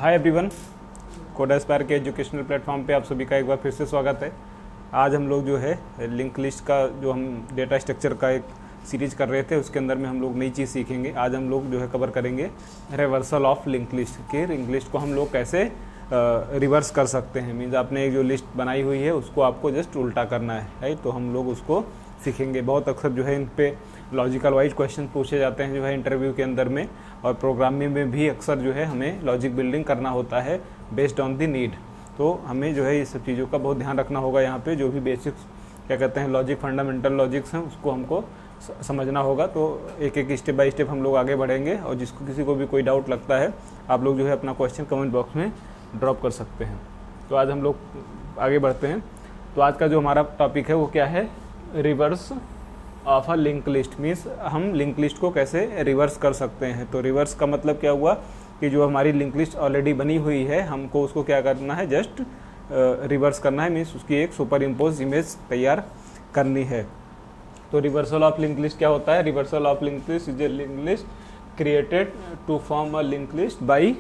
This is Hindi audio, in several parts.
हाय एवरीवन, कोड एस्पायर के एजुकेशनल प्लेटफॉर्म पे आप सभी का एक बार फिर से स्वागत है। आज हम लोग जो है लिंक लिस्ट का जो हम डेटा स्ट्रक्चर का एक सीरीज कर रहे थे उसके अंदर में हम लोग नई चीज़ सीखेंगे। आज हम लोग जो है कवर करेंगे रिवर्सल ऑफ लिंक लिस्ट के लिंक लिस्ट को हम लोग कैसे रिवर्स कर सकते हैं। मीन्स आपने एक जो लिस्ट बनाई हुई है उसको आपको जस्ट उल्टा करना है, राइट। तो हम लोग उसको सीखेंगे। बहुत अक्सर जो है इन पे लॉजिकल वाइज क्वेश्चन पूछे जाते हैं जो है इंटरव्यू के अंदर में, और प्रोग्रामिंग में भी अक्सर जो है हमें लॉजिक बिल्डिंग करना होता है बेस्ड ऑन द नीड। तो हमें जो है ये सब चीज़ों का बहुत ध्यान रखना होगा। यहाँ पे जो भी बेसिक्स क्या कहते हैं लॉजिक, फंडामेंटल लॉजिक्स हैं उसको हमको समझना होगा। तो एक एक स्टेप बाय स्टेप हम लोग आगे बढ़ेंगे, और जिसको किसी को भी कोई डाउट लगता है आप लोग जो है अपना क्वेश्चन कमेंट बॉक्स में ड्रॉप कर सकते हैं। तो आज हम लोग आगे बढ़ते हैं। तो आज का जो हमारा टॉपिक है वो क्या है, reverse of a link list. Means हम लिंक लिस्ट को कैसे रिवर्स कर सकते हैं। तो रिवर्स का मतलब क्या हुआ कि जो हमारी लिंक लिस्ट ऑलरेडी बनी हुई है हमको उसको क्या करना है, जस्ट रिवर्स करना है। मीन्स उसकी एक सुपर इम्पोज इमेज तैयार करनी है। तो रिवर्सल ऑफ लिंक लिस्ट क्या होता है, reversal of link list is a link list created to form a link list by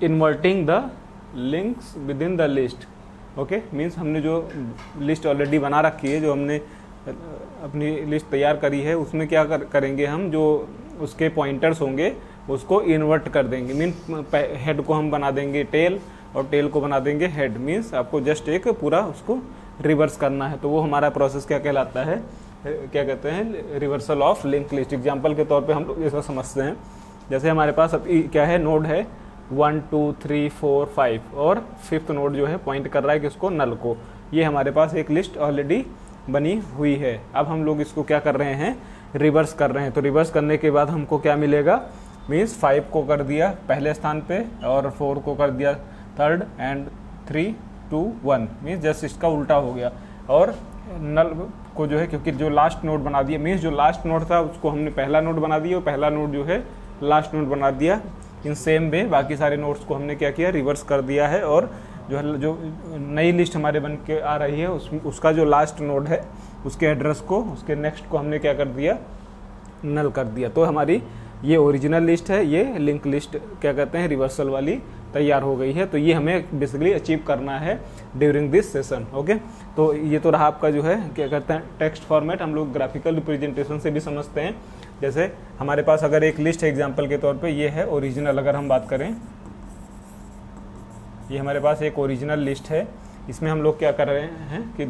inverting the links with in the list. Okay, means हमने जो लिस्ट ऑलरेडी बना रखी है, जो हमने अपनी लिस्ट तैयार करी है, उसमें क्या करेंगे हम, जो उसके पॉइंटर्स होंगे उसको इन्वर्ट कर देंगे। मीन हेड को हम बना देंगे टेल और टेल को बना देंगे हेड। मीन्स आपको जस्ट एक पूरा उसको रिवर्स करना है। तो वो हमारा प्रोसेस क्या कहलाता है, क्या कहते हैं, reversal of link list. Example के तौर पे हम लोग इसको समझते हैं। जैसे हमारे पास अब क्या है, नोड है 1 2 3 4 5 और 5th नोड जो है पॉइंट कर रहा है किसको, नल को। ये हमारे पास एक लिस्ट ऑलरेडी बनी हुई है। अब हम लोग इसको क्या कर रहे हैं, रिवर्स कर रहे हैं। तो रिवर्स करने के बाद हमको क्या मिलेगा, मीन्स 5 को कर दिया पहले स्थान पे और 4 को कर दिया थर्ड एंड 3 2 1, मीन्स जस्ट इसका उल्टा हो गया। और नल को जो है, क्योंकि जो लास्ट नोड बना दिया, मीन्स जो लास्ट नोड था उसको हमने पहला नोड बना दिया और पहला नोड जो है लास्ट नोड बना दिया। इन सेम वे बाकी सारे नोड्स को हमने क्या किया, रिवर्स कर दिया है। और जो नई लिस्ट हमारे बन के आ रही है उसका जो लास्ट नोड है उसके एड्रेस को, उसके नेक्स्ट को हमने क्या कर दिया, नल कर दिया। तो हमारी ये ओरिजिनल लिस्ट है, ये लिंक लिस्ट क्या कहते हैं रिवर्सल वाली तैयार हो गई है। तो ये हमें बेसिकली अचीव करना है ड्यूरिंग दिस सेशन। ओके, तो ये तो रहा आपका जो है क्या कहते हैं टेक्स्ट फॉर्मेट। हम लोग ग्राफिकल रिप्रेजेंटेशन से भी समझते हैं। जैसे हमारे पास अगर एक लिस्ट है एग्जाम्पल के तौर पे, ये है ओरिजिनल। अगर हम बात करें, ये हमारे पास एक ओरिजिनल लिस्ट है। इसमें हम लोग क्या कर रहे हैं कि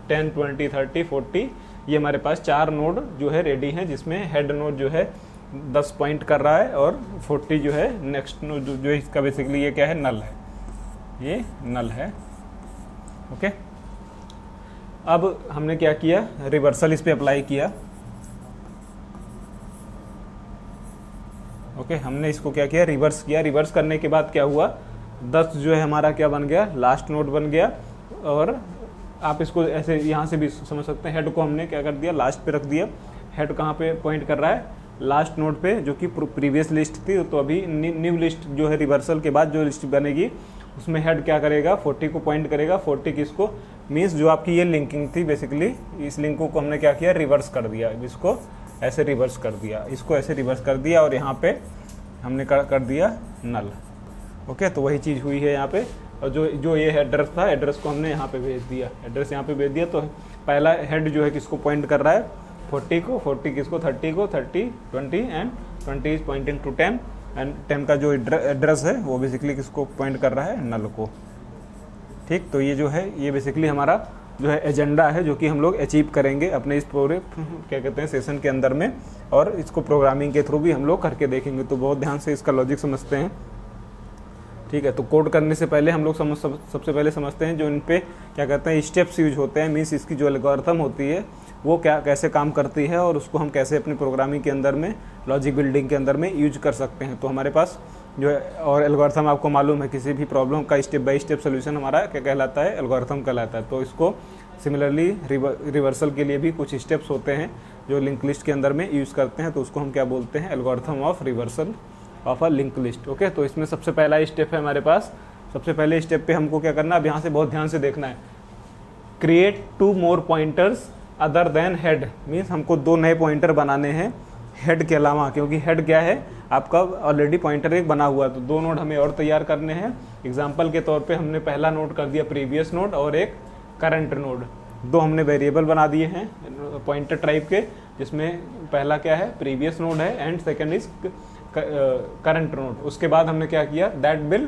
10 20 30 40 ये हमारे पास 4 नोड जो है रेडी हैं, जिसमें हेड नोड जो है 10 पॉइंट कर रहा है और 40 जो है नेक्स्ट नोड जो इसका बेसिकली ये क्या है, नल है, ये नल है। ओके, अब हमने क्या किया, रिवर्सल इस पे अप्लाई किया। ओके, हमने इसको क्या किया, रिवर्स किया। रिवर्स करने के बाद क्या हुआ, 10 जो है हमारा क्या बन गया, लास्ट नोड बन गया। और आप इसको ऐसे यहाँ से भी समझ सकते हैं, हेड को हमने क्या कर दिया, लास्ट पे रख दिया। हेड कहाँ पे पॉइंट कर रहा है, लास्ट नोड पे, जो कि प्रीवियस लिस्ट थी। तो अभी न्यू लिस्ट जो है रिवर्सल के बाद जो लिस्ट बनेगी उसमें हेड क्या करेगा, 40 को पॉइंट करेगा। 40 किसको, मीन्स जो आपकी ये लिंकिंग थी बेसिकली, इस लिंक को हमने क्या किया, रिवर्स कर दिया। इसको ऐसे रिवर्स कर दिया, इसको ऐसे रिवर्स कर दिया, और यहाँ पे हमने कर दिया नल। ओके, तो वही चीज़ हुई है यहाँ पे। और जो ये एड्रेस था, एड्रेस को हमने यहाँ पे भेज दिया, एड्रेस यहाँ पे भेज दिया। तो पहला हेड जो है किसको पॉइंट कर रहा है, 40 को, 40 किसको, 30 को, 30 20 and 20 is pointing to 10 and 10 का जो एड्रेस है वो बेसिकली किसको पॉइंट कर रहा है, नल को। ठीक, तो ये जो है ये बेसिकली हमारा जो है एजेंडा है, जो कि हम लोग अचीव करेंगे अपने इस पूरे क्या कहते हैं सेशन के अंदर में। और इसको प्रोग्रामिंग के थ्रू भी हम लोग करके देखेंगे। तो बहुत ध्यान से इसका लॉजिक समझते हैं। ठीक है, तो कोड करने से पहले हम लोग सबसे पहले समझते हैं जो इन पे क्या कहते हैं स्टेप्स यूज होते हैं। मीन्स इसकी जो एल्गोरिथम होती है वो क्या कैसे काम करती है, और उसको हम कैसे अपनी प्रोग्रामिंग के अंदर में, लॉजिक बिल्डिंग के अंदर में यूज कर सकते हैं। तो हमारे पास जो है, और एल्गोरिथम आपको मालूम है किसी भी प्रॉब्लम का स्टेप बाय स्टेप सोल्यूशन हमारा क्या कहलाता है, एल्गोरिथम कहलाता है। तो इसको सिमिलरली रिवर्सल के लिए भी कुछ स्टेप्स होते हैं जो लिंक लिस्ट के अंदर में यूज़ करते हैं। तो उसको हम क्या बोलते हैं, algorithm of reversal of a link list. Okay, तो इसमें सबसे पहला स्टेप है हमारे पास। सबसे पहले स्टेप पे हमको क्या करना है, अब यहाँ से बहुत ध्यान से देखना है। Create 2 more pointers other than head. Means हमको 2 नए पॉइंटर बनाने हैं हेड के अलावा, क्योंकि हेड क्या है, आपका ऑलरेडी पॉइंटर एक बना हुआ है, तो 2 नोड हमें और तैयार करने हैं। एग्जाम्पल के तौर पे हमने पहला नोड कर दिया प्रीवियस नोड और एक करंट नोड। 2 हमने वेरिएबल बना दिए हैं पॉइंटर टाइप के, जिसमें पहला क्या है प्रीवियस नोड है and second is current node. उसके बाद हमने क्या किया, that will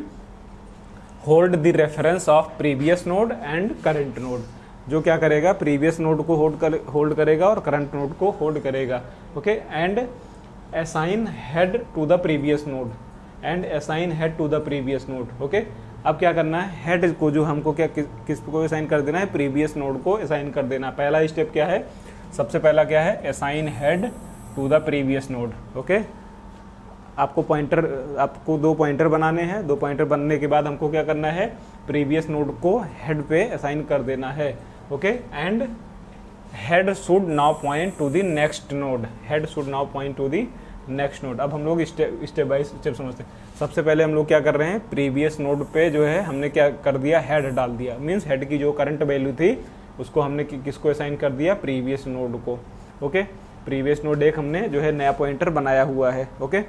hold the reference of previous node and current node, जो क्या करेगा प्रीवियस नोड को होल्ड करेगा और करंट नोड को होल्ड करेगा। Okay, and assign head to the previous node and assign head to the previous node. Okay, अब क्या करना है, हेड को जो हमको क्या किस को असाइन कर देना है, प्रीवियस नोड को असाइन कर देना। पहला स्टेप क्या है, सबसे पहला क्या है, assign head to the previous node. Okay, आपको 2 पॉइंटर बनाने हैं। 2 पॉइंटर बनने के बाद हमको क्या करना है, प्रीवियस नोड को हेड पे असाइन कर देना है। Okay, and head should now point two the next node, head should now point two the next node. अब हम लोग स्टेप बाय स्टेप समझते हैं। सबसे पहले हम लोग क्या कर रहे हैं, प्रीवियस नोड पे जो है हमने क्या कर दिया, हेड डाल दिया। मीन्स हेड की जो करंट वैल्यू थी उसको हमने किसको असाइन कर दिया, प्रीवियस नोड को। ओके, प्रीवियस नोड एक हमने जो है नया पॉइंटर बनाया हुआ है। ओके,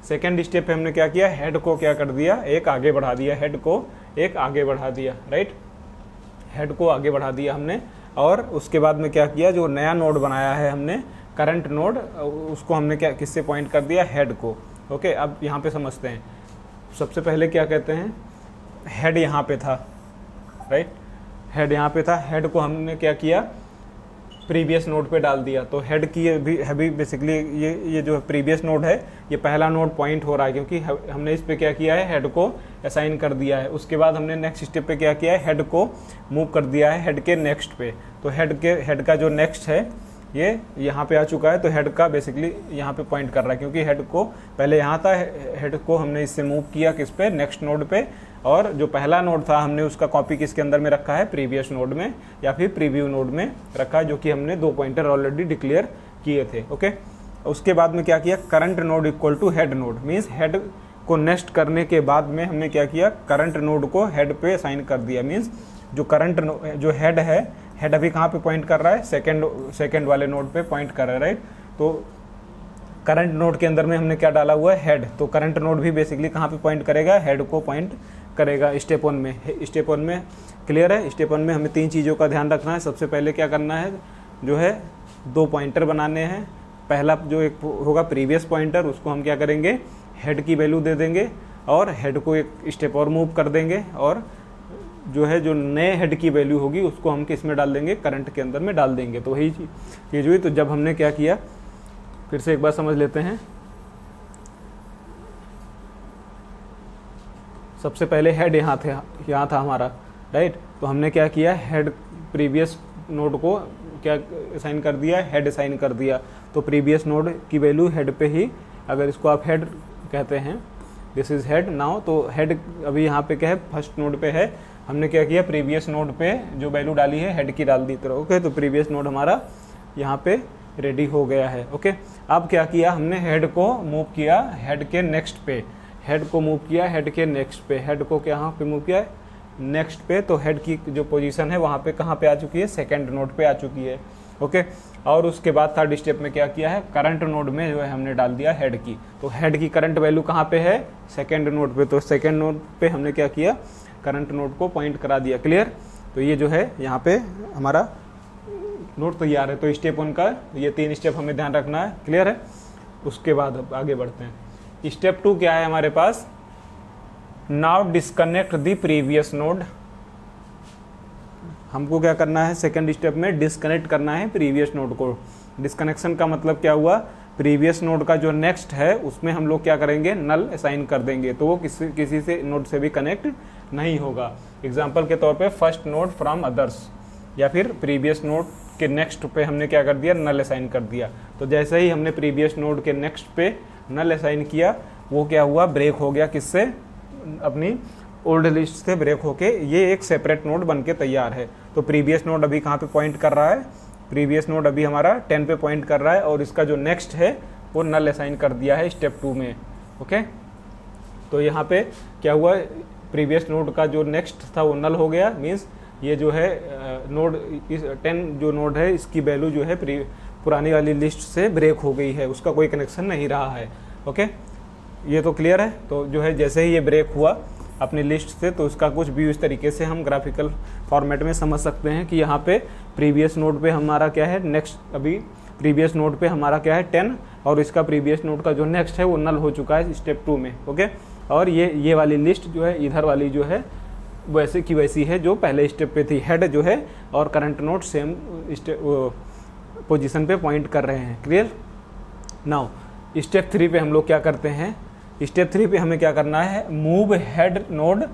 सेकेंड स्टेप पे हमने क्या किया, हेड को क्या कर दिया, एक आगे बढ़ा दिया, हेड को एक आगे बढ़ा दिया। राइट, हेड को आगे बढ़ा दिया हमने। और उसके बाद में क्या किया, जो नया नोड बनाया है हमने करंट नोड, उसको हमने क्या किससे पॉइंट कर दिया, हेड को। ओके, अब यहाँ पे समझते हैं। सबसे पहले क्या कहते हैं, हेड यहाँ पे था। राइट, हेड यहाँ पे था, हेड को हमने क्या किया, प्रीवियस नोड पे डाल दिया। तो हेड की अभी बेसिकली ये जो प्रीवियस नोड है, ये पहला नोड पॉइंट हो रहा है क्योंकि हमने इस पे क्या किया है, हेड को असाइन कर दिया है। उसके बाद हमने नेक्स्ट स्टेप पे क्या किया है, हेड को मूव कर दिया है हेड के नेक्स्ट पे। तो हेड का जो नेक्स्ट है ये यहाँ पे आ चुका है, तो हेड का बेसिकली यहाँ पे पॉइंट कर रहा है क्योंकि हेड को पहले यहाँ था, हेड को हमने इससे मूव किया किस पे, नेक्स्ट नोड पे। और जो पहला नोड था हमने उसका कॉपी किसके अंदर में रखा है, प्रीवियस नोड में या फिर प्रीव्यू नोड में रखा है, जो कि हमने 2 पॉइंटर ऑलरेडी डिक्लेयर किए थे। ओके, उसके बाद में क्या किया, current node equal to head node. Means head को नेक्स्ट करने के बाद में हमने क्या किया, करंट नोड को हेड पे असाइन कर दिया। मीन्स जो जो हेड है, हेड अभी कहाँ पे पॉइंट कर रहा है, सेकेंड वाले नोड पे पॉइंट कर रहा है। राइट, तो करंट नोड के अंदर में हमने क्या डाला हुआ है, हेड। तो करंट नोड भी बेसिकली कहाँ पे पॉइंट करेगा, हेड को पॉइंट करेगा स्टेप 1 में। स्टेप 1 में क्लियर है। स्टेप 1 में हमें 3 चीज़ों का ध्यान रखना है। सबसे पहले क्या करना है, जो है 2 पॉइंटर बनाने हैं। पहला जो एक होगा प्रीवियस पॉइंटर, उसको हम क्या करेंगे, हेड की वैल्यू दे देंगे और हेड को एक स्टेप और मूव कर देंगे। और जो है जो नए हेड की वैल्यू होगी उसको हम किस में डाल देंगे, करंट के अंदर में डाल देंगे। तो वही चीज़ हुई। तो जब हमने क्या किया, फिर से एक बार समझ लेते हैं। सबसे पहले हेड यहाँ था हमारा। राइट, तो हमने क्या किया, हेड प्रीवियस नोड को क्या असाइन कर दिया, हेड असाइन कर दिया। तो प्रीवियस नोड की वैल्यू हेड पे ही, अगर इसको आप हेड कहते हैं, दिस इज हेड नाउ। तो हेड अभी यहाँ पे क्या है, फर्स्ट नोड पे है। हमने क्या किया, प्रीवियस नोड पे जो वैल्यू डाली है हेड की डाल दी। तो ओके, तो प्रीवियस नोड हमारा यहाँ पे रेडी हो गया है। ओके, अब क्या किया हमने, हेड को मूव किया हेड के नेक्स्ट पे, हेड को मूव किया हेड के नेक्स्ट पे, हेड को क्या पे मूव किया, नेक्स्ट पे। तो हेड की जो पोजीशन है वहाँ पे कहाँ पे आ चुकी है, सेकंड नोड पे आ चुकी है। ओके, और उसके बाद थर्ड स्टेप में क्या किया है, करंट नोड में जो है हमने डाल दिया हेड की। तो हेड की करंट वैल्यू कहाँ पे है, सेकंड नोड पे। तो सेकंड नोड पे हमने क्या किया, करंट नोड को पॉइंट करा दिया। क्लियर। तो ये जो है यहाँ पे हमारा नोड तैयार है। तो स्टेप 1 का ये 3 स्टेप हमें ध्यान रखना है। क्लियर है। उसके बाद अब आगे बढ़ते हैं। स्टेप 2 क्या है हमारे पास, now disconnect the previous node. हमको क्या करना है, सेकंड स्टेप में डिस्कनेक्ट करना है प्रीवियस नोड को। डिस्कनेक्शन का मतलब क्या हुआ, प्रीवियस नोड का जो नेक्स्ट है उसमें हम लोग क्या करेंगे, नल असाइन कर देंगे। तो वो किसी से नोड से भी कनेक्ट नहीं होगा। एग्जाम्पल के तौर पे फर्स्ट नोड फ्रॉम अदर्स, या फिर प्रीवियस नोड के नेक्स्ट पे हमने क्या कर दिया, नल असाइन कर दिया। तो जैसे ही हमने प्रीवियस नोड के नेक्स्ट पे नल असाइन किया, वो क्या हुआ, ब्रेक हो गया किससे, अपनी ओल्ड लिस्ट से ब्रेक होके ये एक सेपरेट नोड बन के तैयार है। तो प्रीवियस नोड अभी कहाँ पे पॉइंट कर रहा है, प्रीवियस नोड अभी हमारा 10 पे पॉइंट कर रहा है, और इसका जो नेक्स्ट है वो नल असाइन कर दिया है स्टेप 2 में। ओके, तो यहाँ पे क्या हुआ, प्रीवियस नोड का जो नेक्स्ट था वो नल हो गया। मीन्स ये जो है नोड 10 जो नोड है इसकी वैल्यू जो है पुरानी वाली लिस्ट से ब्रेक हो गई है, उसका कोई कनेक्शन नहीं रहा है। ओके, ये तो क्लियर है। तो जो है जैसे ही ये ब्रेक हुआ अपनी लिस्ट से, तो उसका कुछ व्यू इस तरीके से हम ग्राफिकल फॉर्मेट में समझ सकते हैं कि यहाँ पे प्रीवियस नोड पे हमारा क्या है, नेक्स्ट, अभी प्रीवियस नोड पे हमारा क्या है 10, और इसका प्रीवियस नोड का जो नेक्स्ट है वो नल हो चुका है स्टेप 2 में। ओके, और ये वाली लिस्ट जो है इधर वाली जो है वैसे की वैसी है जो पहले स्टेप पे थी। हेड जो है और करंट नोड सेम पोजीशन पे पॉइंट कर रहे हैं। क्लियर। नाउ स्टेप 3 पे हम लोग क्या करते हैं, स्टेप 3 पे हमें क्या करना है, move head node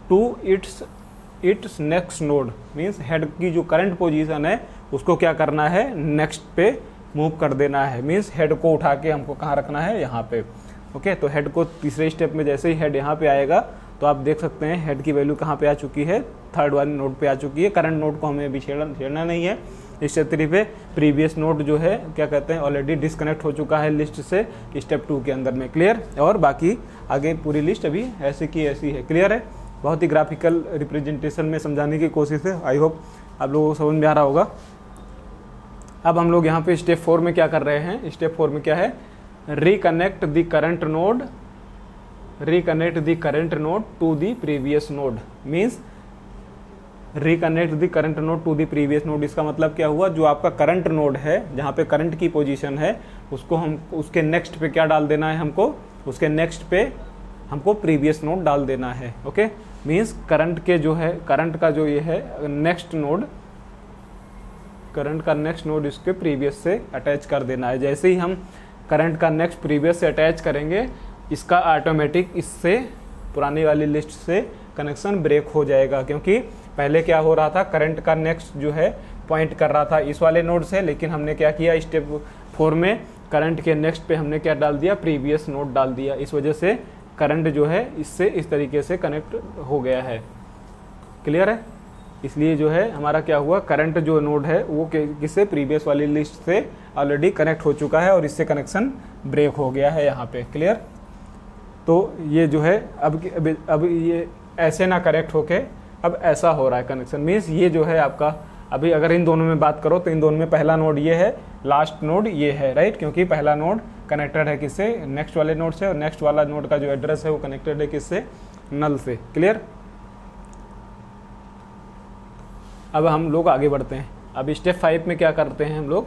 to its next node. Means head की जो करंट पोजीशन है उसको क्या करना है, नेक्स्ट पे मूव कर देना है। मीन्स हेड को उठा के हमको कहाँ रखना है, यहाँ पे। ओके, तो हेड को तीसरे स्टेप में जैसे ही हेड यहाँ पे आएगा तो आप देख सकते हैं हेड की वैल्यू कहाँ पे आ चुकी है, थर्ड वाली नोड पे आ चुकी है। करंट नोड को हमें अभी छेड़ना नहीं है। स्टेप 3 पे प्रीवियस नोड जो है क्या कहते हैं, ऑलरेडी डिस्कनेक्ट हो चुका है लिस्ट से स्टेप 2 के अंदर में। क्लियर। और बाकी आगे पूरी लिस्ट अभी ऐसी की ऐसी है। क्लियर है। बहुत ही ग्राफिकल रिप्रेजेंटेशन में समझाने की कोशिश है। आई होप आप लोगों को समझ में आ रहा होगा। अब हम लोग यहाँ पे स्टेप 4 में क्या कर रहे हैं, स्टेप 4 में क्या है, reconnect the current node to the previous node. Means reconnect the current node to the previous node. इसका मतलब क्या हुआ, जो आपका करंट नोड है जहाँ पे करंट की पोजीशन है उसको हम उसके नेक्स्ट पे क्या डाल देना है, हमको उसके नेक्स्ट पे हमको प्रीवियस नोड डाल देना है। ओके, मीन्स करंट के जो है, करंट का जो ये है नेक्स्ट नोड, करंट का नेक्स्ट नोड इसके प्रीवियस से अटैच कर देना है। जैसे ही हम करंट का नेक्स्ट प्रीवियस से अटैच करेंगे, इसका ऑटोमेटिक इससे पुरानी वाली लिस्ट से कनेक्शन ब्रेक हो जाएगा। क्योंकि पहले क्या हो रहा था, करंट का नेक्स्ट जो है पॉइंट कर रहा था इस वाले नोड से, लेकिन हमने क्या किया, स्टेप 4 में करंट के नेक्स्ट पे हमने क्या डाल दिया, प्रीवियस नोड डाल दिया। इस वजह से करंट जो है इससे इस तरीके से कनेक्ट हो गया है। क्लियर है। इसलिए जो है हमारा क्या हुआ, करंट जो नोड है वो किससे, प्रीवियस वाली लिस्ट से ऑलरेडी कनेक्ट हो चुका है और इससे कनेक्शन ब्रेक हो गया है यहाँ पे। क्लियर। तो ये जो है अब ये ऐसे ना करेक्ट होके अब ऐसा हो रहा है कनेक्शन। मीन्स ये जो है आपका, अभी अगर इन दोनों में बात करो तो इन दोनों में पहला नोड ये है, लास्ट नोड ये है, राइट। क्योंकि पहला नोड कनेक्टेड है किससे, नेक्स्ट वाले नोड से, और नेक्स्ट वाला नोड का जो एड्रेस है वो कनेक्टेड है किससे, नल से। क्लियर। अब हम लोग आगे बढ़ते हैं। अब स्टेप 5 में क्या करते हैं हम लोग,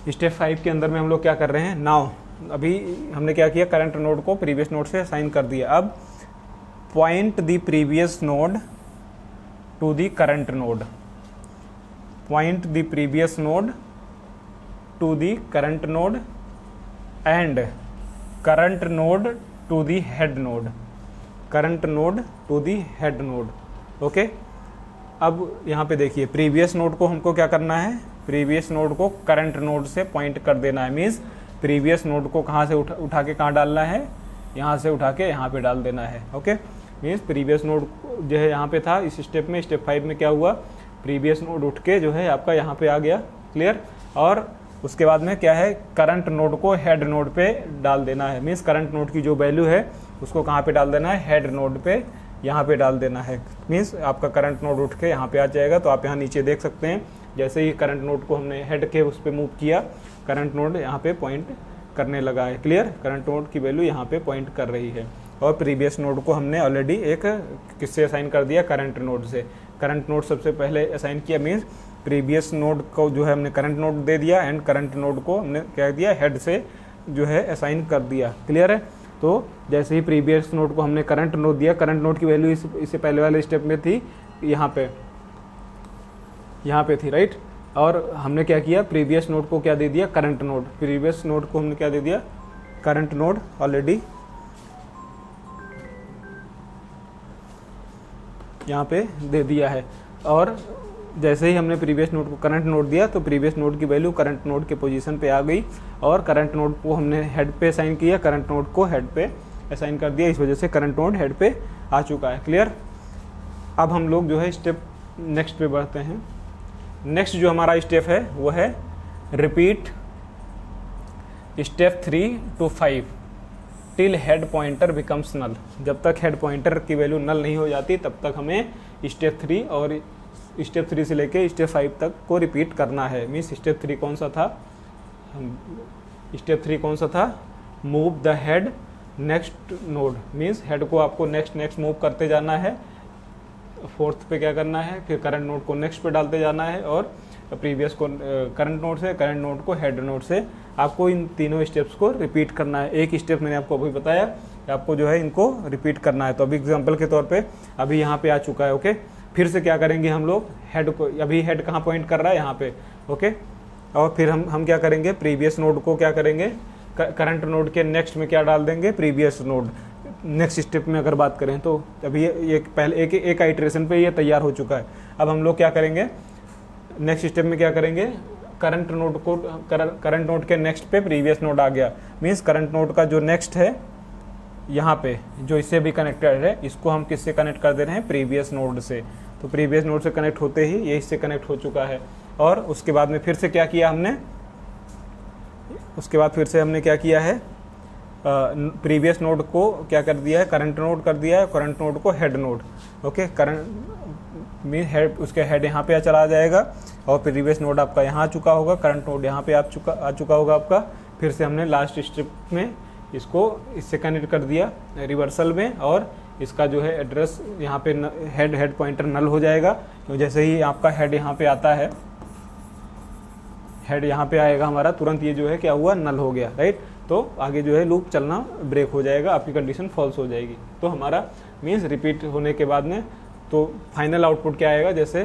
स्टेप 5 के अंदर में हम लोग क्या कर रहे हैं, नाउ अभी हमने क्या किया, करंट नोड को प्रीवियस नोड से असाइन कर दिया। अब point the previous node to the current node, point the previous node to the current node and current node to the head node, current node to the head node. Okay, अब यहाँ पे देखिए प्रीवियस नोड को हमको क्या करना है, प्रीवियस नोड को करंट नोड से पॉइंट कर देना है। मीन्स प्रीवियस नोड को कहाँ से उठा के कहाँ डालना है, यहाँ से उठा के यहाँ पे डाल देना है। ओके, मीन्स प्रीवियस नोड जो है यहाँ पे था इस स्टेप में, स्टेप 5 में क्या हुआ, प्रीवियस नोड उठ के जो है आपका यहाँ पे आ गया। क्लियर। और उसके बाद में क्या है, करंट नोड को हेड नोड पे डाल देना है। मीन्स करंट नोड की जो वैल्यू है उसको कहाँ पे डाल देना है, हेड नोड पे यहाँ पे डाल देना है। मीन्स आपका करंट नोड उठ के यहाँ पे आ जाएगा। तो आप यहाँ नीचे देख सकते हैं, जैसे ही करंट नोड को हमने हेड के उस पर मूव किया, करंट नोड यहाँ पे पॉइंट करने लगा है। क्लियर। करंट नोड की वैल्यू यहाँ पे पॉइंट कर रही है। और प्रीवियस नोड को हमने ऑलरेडी एक किससे असाइन कर दिया, करंट नोड से। करंट नोड सबसे पहले असाइन किया, मीन्स प्रीवियस नोड को जो है हमने करंट नोड दे दिया एंड करंट नोड को हमने क्या दिया, हेड से जो है असाइन कर दिया। क्लियर है। तो जैसे ही प्रीवियस नोड को हमने करंट नोड दिया, करंट नोड की वैल्यू इससे पहले वाले स्टेप में थी यहाँ पे थी, राइट। और हमने क्या किया, प्रीवियस नोड को क्या दे दिया, करंट नोड। प्रीवियस नोड को हमने क्या दे दिया, करंट नोड ऑलरेडी यहाँ पे दे दिया है। और जैसे ही हमने प्रीवियस नोड को करंट नोड दिया तो प्रीवियस नोड की वैल्यू करंट नोड के पोजीशन पे आ गई, और करंट नोड को हमने हेड पे असाइन किया, करंट नोड को हेड पे असाइन कर दिया। इस वजह से करंट नोड हेड पे आ चुका है। क्लियर। अब हम लोग जो है स्टेप नेक्स्ट पे बढ़ते हैं। नेक्स्ट जो हमारा स्टेप है वो है repeat step 3 to 5 till head pointer becomes null. जब तक हेड पॉइंटर की वैल्यू नल नहीं हो जाती तब तक हमें स्टेप 3 और स्टेप 3 से लेके स्टेप 5 तक को रिपीट करना है। मीन्स स्टेप 3 कौन सा था, स्टेप 3 कौन सा था, move the head next node means head को आपको नेक्स्ट मूव करते जाना है, फोर्थ पे क्या करना है, फिर करंट नोड को नेक्स्ट पे डालते जाना है, और प्रीवियस को करंट नोड को हेड नोड से आपको इन तीनों स्टेप्स को रिपीट करना है। एक स्टेप मैंने आपको अभी बताया कि आपको जो है इनको रिपीट करना है। तो अभी एग्जांपल के तौर पे अभी यहाँ पे आ चुका है, ओके। फिर से क्या करेंगे हम लोग, हेड को, अभी हेड कहाँ पॉइंट कर रहा है, यहाँ पे, ओके। और फिर हम क्या करेंगे, प्रीवियस नोड को क्या करेंगे, करंट नोड के नेक्स्ट में क्या डाल देंगे, प्रीवियस नोड। नेक्स्ट स्टेप में अगर बात करें तो अभी ये पहले एक आइट्रेशन पे ये तैयार हो चुका है। अब हम लोग क्या करेंगे, नेक्स्ट स्टेप में क्या करेंगे, करंट नोड के नेक्स्ट पे प्रीवियस नोड आ गया, मीन्स करंट नोड का जो नेक्स्ट है यहाँ पे जो इससे भी कनेक्टेड है, इसको हम किससे कनेक्ट कर दे रहे हैं, प्रीवियस नोड से। तो प्रीवियस नोड से कनेक्ट होते ही ये इससे कनेक्ट हो चुका है। और उसके बाद में फिर से क्या किया हमने, उसके बाद फिर से हमने क्या किया है, प्रीवियस नोड को क्या कर दिया है, करंट नोड कर दिया है, करंट नोड को head node, okay. Current mean head, उसके हेड यहाँ पे चला जाएगा, और प्रीवियस नोड आपका यहाँ आ चुका होगा, करंट नोड यहाँ पे आ चुका होगा आपका। फिर से हमने लास्ट स्टेप में इसको इससे कनेक्ट कर दिया रिवर्सल में, और इसका जो है एड्रेस यहाँ पे हेड पॉइंटर नल हो जाएगा। तो जैसे ही आपका हेड यहाँ पे आता है, हेड यहाँ पे आएगा हमारा, तुरंत ये जो है क्या हुआ, नल हो गया, राइट। तो आगे जो है लूप चलना ब्रेक हो जाएगा, आपकी कंडीशन फॉल्स हो जाएगी। तो हमारा मीन्स रिपीट होने के बाद में तो फाइनल आउटपुट क्या आएगा, जैसे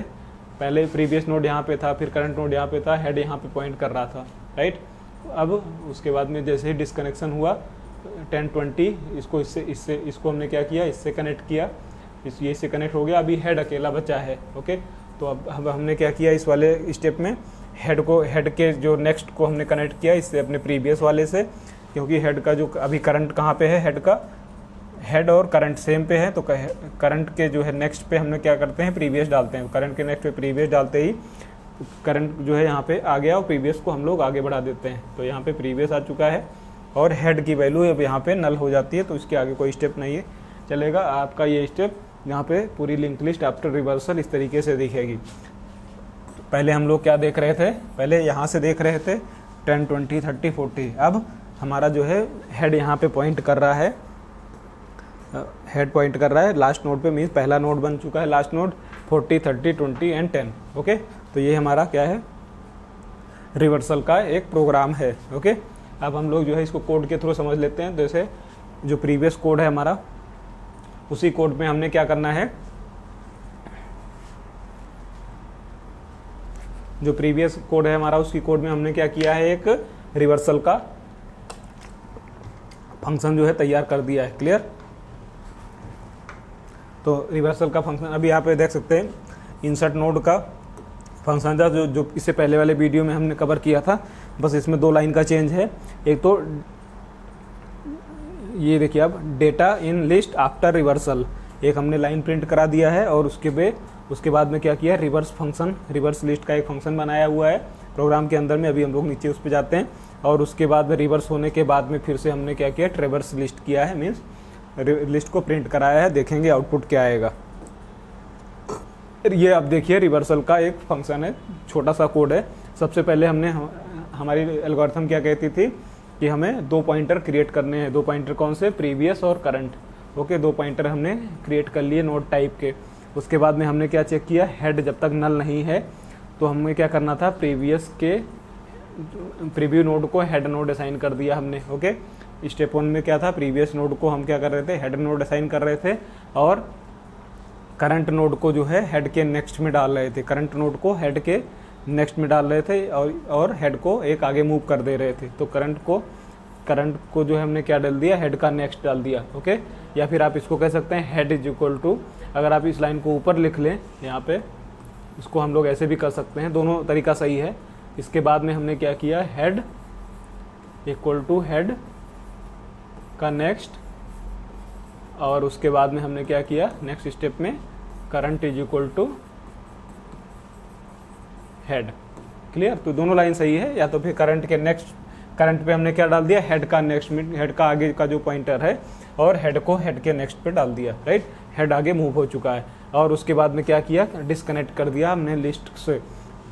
पहले प्रीवियस नोड यहाँ पे था, फिर करंट नोड यहाँ पे था, हेड यहाँ पे पॉइंट कर रहा था, राइट। अब उसके बाद में जैसे ही डिस्कनेक्शन हुआ 10-20, इसको हमने क्या किया, इससे कनेक्ट किया, ये इससे कनेक्ट हो गया, अभी हेड अकेला बचा है, ओके। तो अब हमने क्या किया, इस वाले स्टेप में हेड के जो नेक्स्ट को हमने कनेक्ट किया इससे अपने प्रीवियस वाले से, क्योंकि हेड का जो अभी करंट कहाँ पे है, हेड और करंट सेम पे है। तो करंट के जो है नेक्स्ट पे हमने क्या करते हैं, प्रीवियस डालते हैं। करंट के नेक्स्ट पे प्रीवियस डालते ही करंट जो है यहाँ पे आ गया, और प्रीवियस को हम लोग आगे बढ़ा देते हैं। तो यहाँ पे प्रीवियस आ चुका है, और हेड की वैल्यू अब यहाँ पे नल हो जाती है, तो इसके आगे कोई स्टेप नहीं है चलेगा। आपका ये स्टेप यहाँ पे पूरी लिंक लिस्ट आफ्टर रिवर्सल इस तरीके से दिखेगी। पहले हम लोग क्या देख रहे थे, पहले यहाँ से देख रहे थे 10, 20, 30, 40। अब हमारा जो है हेड यहाँ पे पॉइंट कर रहा है, हेड पॉइंट कर रहा है लास्ट नोड पे, मीन्स पहला नोड बन चुका है लास्ट नोड, 40, 30, 20 एंड 10, ओके। तो ये हमारा क्या है, रिवर्सल का एक प्रोग्राम है, ओके। अब हम लोग जो है इसको कोड के थ्रू समझ लेते हैं। जैसे जो प्रीवियस कोड है हमारा, उसी कोड में हमने क्या करना है, जो प्रीवियस कोड है हमारा, उसकी कोड में हमने क्या किया है, एक रिवर्सल का फंक्शन जो है तैयार कर दिया है, क्लियर। तो रिवर्सल का फंक्शन अभी यहाँ पे देख सकते हैं, इंसर्ट नोड का फंक्शन था जो इससे पहले वाले वीडियो में हमने कवर किया था, बस इसमें 2 लाइन का चेंज है। एक तो ये देखिए, अब data in list after reversal, एक हमने लाइन प्रिंट करा दिया है, और उसके बाद में क्या किया, रिवर्स फंक्शन, रिवर्स लिस्ट का एक फंक्शन बनाया हुआ है प्रोग्राम के अंदर में। अभी हम लोग नीचे उस पर जाते हैं, और उसके बाद में रिवर्स होने के बाद में फिर से हमने क्या किया, ट्रेवर्स लिस्ट किया है, मीन्स लिस्ट को प्रिंट कराया है। देखेंगे आउटपुट क्या आएगा। ये अब देखिए रिवर्सल का एक फंक्शन है, छोटा सा कोड है। सबसे पहले हमारी एल्गोरिथम क्या कहती थी कि हमें 2 पॉइंटर क्रिएट करने हैं। 2 पॉइंटर कौन से, प्रीवियस और करंट, ओके। 2 पॉइंटर हमने क्रिएट कर लिए नोड टाइप के। उसके बाद में हमने क्या चेक किया, हेड जब तक नल नहीं है तो हमें क्या करना था, प्रीवियस के प्रीव्यू नोड को हेड नोड असाइन कर दिया हमने, ओके। स्टेप 1 में क्या था, प्रीवियस नोड को हम क्या कर रहे थे, हेड नोड असाइन कर रहे थे, और करंट नोड को जो है हेड के नेक्स्ट में डाल रहे थे। करंट नोड को हेड के नेक्स्ट में डाल रहे थे, और हेड को एक आगे मूव कर दे रहे थे। तो करंट को जो है हमने क्या डाल दिया, हेड का नेक्स्ट डाल दिया, ओके। या फिर आप इसको कह सकते हैं हेड इज इक्वल टू, अगर आप इस लाइन को ऊपर लिख लें यहाँ पे, इसको हम लोग ऐसे भी कर सकते हैं, दोनों तरीका सही है। इसके बाद में हमने क्या किया, हेड इक्वल टू हेड का नेक्स्ट, और उसके बाद में हमने क्या किया, नेक्स्ट स्टेप में current is equal to head, clear. तो दोनों लाइन सही है। या तो फिर करंट पे हमने क्या डाल दिया, हेड का नेक्स्ट में, हेड का आगे का जो पॉइंटर है, और हेड को हेड के नेक्स्ट पे डाल दिया, राइट। हेड आगे मूव हो चुका है। और उसके बाद में क्या किया, डिस्कनेक्ट कर दिया हमने लिस्ट से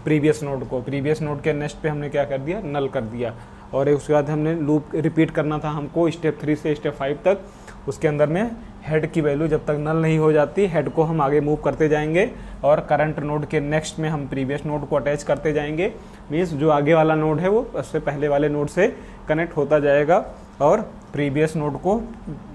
प्रीवियस नोड को, प्रीवियस नोड के नेक्स्ट पे हमने क्या कर दिया, नल कर दिया। और उसके बाद हमने लूप रिपीट करना था हमको स्टेप 3 से स्टेप 5 तक। उसके अंदर में हेड की वैल्यू जब तक नल नहीं हो जाती, हेड को हम आगे मूव करते जाएंगे और करंट नोड के नेक्स्ट में हम प्रीवियस नोड को अटैच करते जाएंगे। मीन्स जो आगे वाला नोड है वो उससे पहले वाले नोड से कनेक्ट होता जाएगा और प्रीवियस नोड को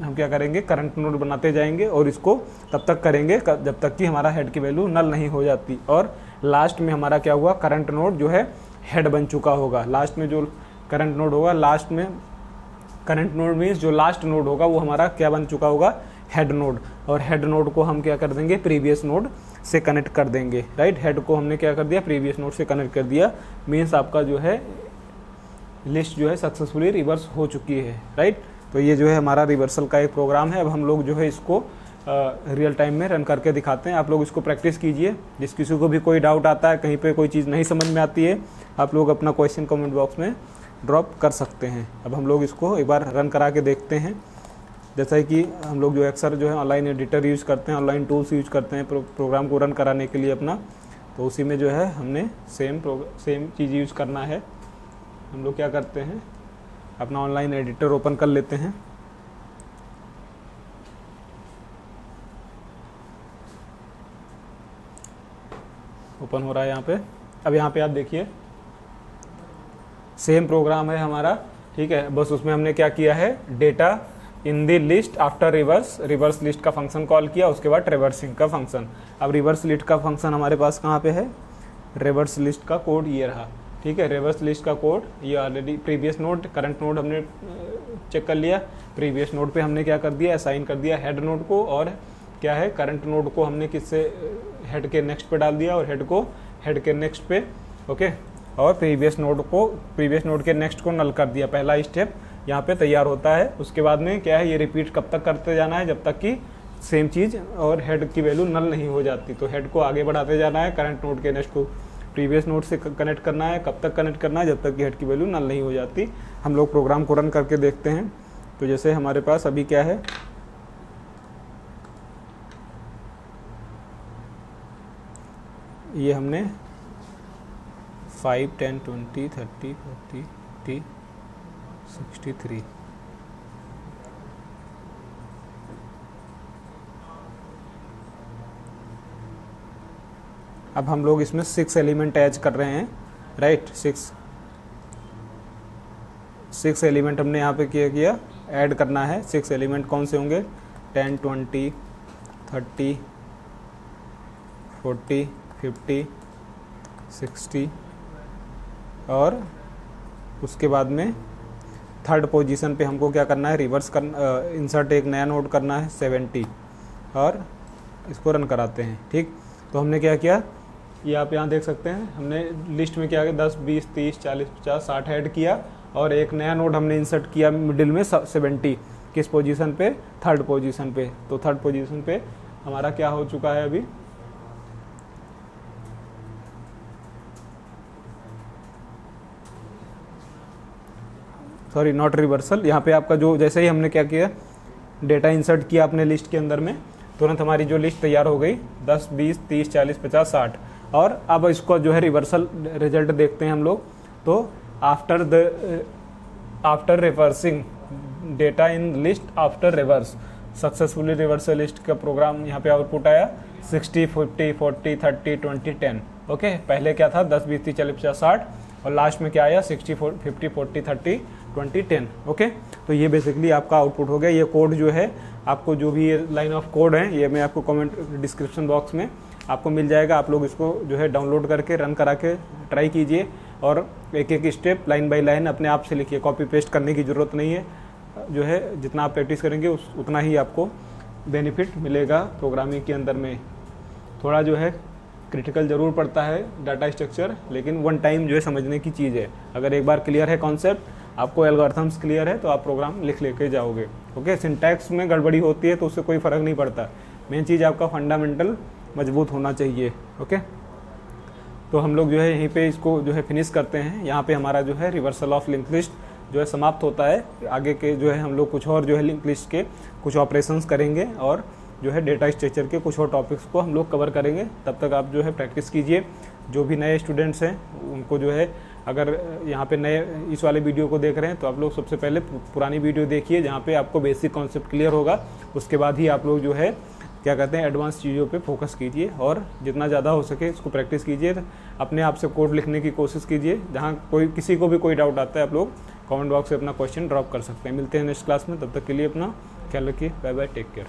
हम क्या करेंगे, करंट नोड बनाते जाएंगे और इसको तब तक करेंगे जब तक कि हमारा हेड की वैल्यू नल नहीं हो जाती। और लास्ट में हमारा क्या हुआ, करंट नोड जो है हेड बन चुका होगा। लास्ट में जो करंट नोड होगा, लास्ट में करंट नोड मीन्स जो लास्ट नोड होगा वो हमारा क्या बन चुका होगा, हेड नोड। और हेड नोड को हम क्या कर देंगे, प्रीवियस नोड से कनेक्ट कर देंगे, राइट। हेड को हमने क्या कर दिया, प्रीवियस नोड से कनेक्ट कर दिया। मीन्स आपका जो है लिस्ट जो है सक्सेसफुली रिवर्स हो चुकी है, राइट। तो ये जो है हमारा रिवर्सल का एक प्रोग्राम है। अब हम लोग जो है इसको रियल टाइम में रन करके दिखाते हैं। आप लोग इसको प्रैक्टिस कीजिए। जिस किसी को भी कोई डाउट आता है, कहीं पे कोई चीज़ नहीं समझ में आती है, आप लोग अपना क्वेश्चन कमेंट बॉक्स में ड्रॉप कर सकते हैं। अब हम लोग इसको एक बार रन करा के देखते हैं। जैसा कि हम लोग जो अक्सर जो है ऑनलाइन एडिटर यूज़ करते हैं, ऑनलाइन टूल्स यूज़ करते हैं प्रोग्राम को रन कराने के लिए अपना, तो उसी में जो है हमने सेम चीज़ यूज़ करना है। हम लोग क्या करते हैं, अपना ऑनलाइन एडिटर ओपन कर लेते हैं। ओपन हो रहा है यहाँ पे। अब यहाँ पे आप देखिए सेम प्रोग्राम है हमारा, ठीक है। बस उसमें हमने क्या किया है, डेटा इन दी लिस्ट आफ्टर रिवर्स लिस्ट का फंक्शन कॉल किया, उसके बाद रिवर्सिंग का फंक्शन। अब रिवर्स लिस्ट का फंक्शन हमारे पास कहाँ पे है, रिवर्स लिस्ट का कोड ये रहा, ठीक है। रिवर्स लिस्ट का कोड ये already previous node, current node हमने चेक कर लिया। प्रीवियस नोड पे हमने क्या कर दिया, असाइन कर दिया हेड नोड को, और क्या है, करंट नोड को हमने किससे हेड के नेक्स्ट पे डाल दिया और हेड को हेड के नेक्स्ट पे, ओके। और प्रीवियस नोड के नेक्स्ट को नल कर दिया। पहला स्टेप यहाँ पे तैयार होता है। उसके बाद में क्या है, ये रिपीट कब तक करते जाना है, जब तक कि सेम चीज़ और हेड की वैल्यू नल नहीं हो जाती। तो हेड को आगे बढ़ाते जाना है, करंट नोड के नेक्स्ट को प्रीवियस नोड से कनेक्ट करना है। कब तक कनेक्ट करना है, जब तक कि हेड की वैल्यू नल नहीं हो जाती। हम लोग प्रोग्राम को रन करके देखते हैं। तो जैसे हमारे पास अभी क्या है, ये हमने 5, 10, 20, 30, 40, 50, 63 अब हम लोग इसमें 6 एलिमेंट ऐड कर रहे हैं, राइट। 6 एलिमेंट हमने यहाँ पे किया ऐड करना है। 6 एलिमेंट कौन से होंगे, 10, 20, 30, 40, 50, 60 और उसके बाद में थर्ड पोजीशन पे हमको क्या करना है, रिवर्स करना, इंसर्ट एक नया नोड करना है 70 और इसको रन कराते हैं, ठीक। तो हमने क्या किया, ये आप यहाँ देख सकते हैं, हमने लिस्ट में क्या किया, 10, 20, 30, 40, 50, 60 ऐड किया और एक नया नोड हमने इंसर्ट किया मिडिल में 70। किस पोजीशन पे, थर्ड पोजीशन पे। तो थर्ड पोजीशन पे हमारा क्या हो चुका है अभी, सॉरी नॉट रिवर्सल। यहाँ पे आपका जो जैसे ही हमने क्या किया, डेटा इंसर्ट किया अपने लिस्ट के अंदर में, तुरंत हमारी जो लिस्ट तैयार हो गई 10, 20, 30, 40, 50, 60। और अब इसको जो है रिवर्सल रिजल्ट देखते हैं हम लोग। तो after reversing data in list after reverse successfully reversal list का प्रोग्राम यहाँ पे आउटपुट आया 60, 50, 40, 30, 20, 10। ओके, पहले क्या था 10, 20, 30, 40, 50, 60 और लास्ट में क्या आया 60, 50, 40, 30, 20, 10। ओके, तो ये बेसिकली आपका आउटपुट हो गया। ये कोड जो है आपको, जो भी ये लाइन ऑफ कोड है, ये मैं आपको कमेंट डिस्क्रिप्शन बॉक्स में आपको मिल जाएगा। आप लोग इसको जो है डाउनलोड करके रन करा के ट्राई कीजिए और एक एक स्टेप लाइन बाय लाइन अपने आप से लिखिए। कॉपी पेस्ट करने की ज़रूरत नहीं है। जो है जितना आप प्रैक्टिस करेंगे उतना ही आपको बेनिफिट मिलेगा प्रोग्रामिंग के अंदर में। थोड़ा जो है क्रिटिकल ज़रूर पड़ता है डाटा स्ट्रक्चर, लेकिन वन टाइम जो है समझने की चीज़ है। अगर एक बार क्लियर है कॉन्सेप्ट, आपको एल्गोरिथम्स क्लियर है, तो आप प्रोग्राम लिख लेके जाओगे। ओके, सिंटैक्स में गड़बड़ी होती है तो उससे कोई फ़र्क नहीं पड़ता। मेन चीज़ आपका फंडामेंटल मजबूत होना चाहिए। ओके, तो हम लोग जो है यहीं पे इसको जो है फिनिश करते हैं। यहाँ पे हमारा जो है रिवर्सल ऑफ लिंक लिस्ट जो है समाप्त होता है। आगे के जो है हम लोग कुछ और जो है लिंक लिस्ट के कुछ ऑपरेशंस करेंगे और जो है डेटा स्ट्रक्चर के कुछ और टॉपिक्स को हम लोग कवर करेंगे। तब तक आप जो है प्रैक्टिस कीजिए। जो भी नए स्टूडेंट्स हैं उनको जो है अगर यहाँ पे नए इस वाले वीडियो को देख रहे हैं तो आप लोग सबसे पहले पुरानी वीडियो देखिए, जहाँ पे आपको बेसिक कॉन्सेप्ट क्लियर होगा। उसके बाद ही आप लोग जो है क्या कहते हैं एडवांस चीज़ों पे फोकस कीजिए और जितना ज़्यादा हो सके इसको प्रैक्टिस कीजिए। अपने आप से कोड लिखने की कोशिश कीजिए। जहाँ किसी को भी कोई डाउट आता है आप लोग कमेंट बॉक्स से अपना क्वेश्चन ड्रॉप कर सकते हैं। मिलते हैं नेक्स्ट क्लास में, तब तक के लिए अपना ख्याल रखिए। Bye bye, take care.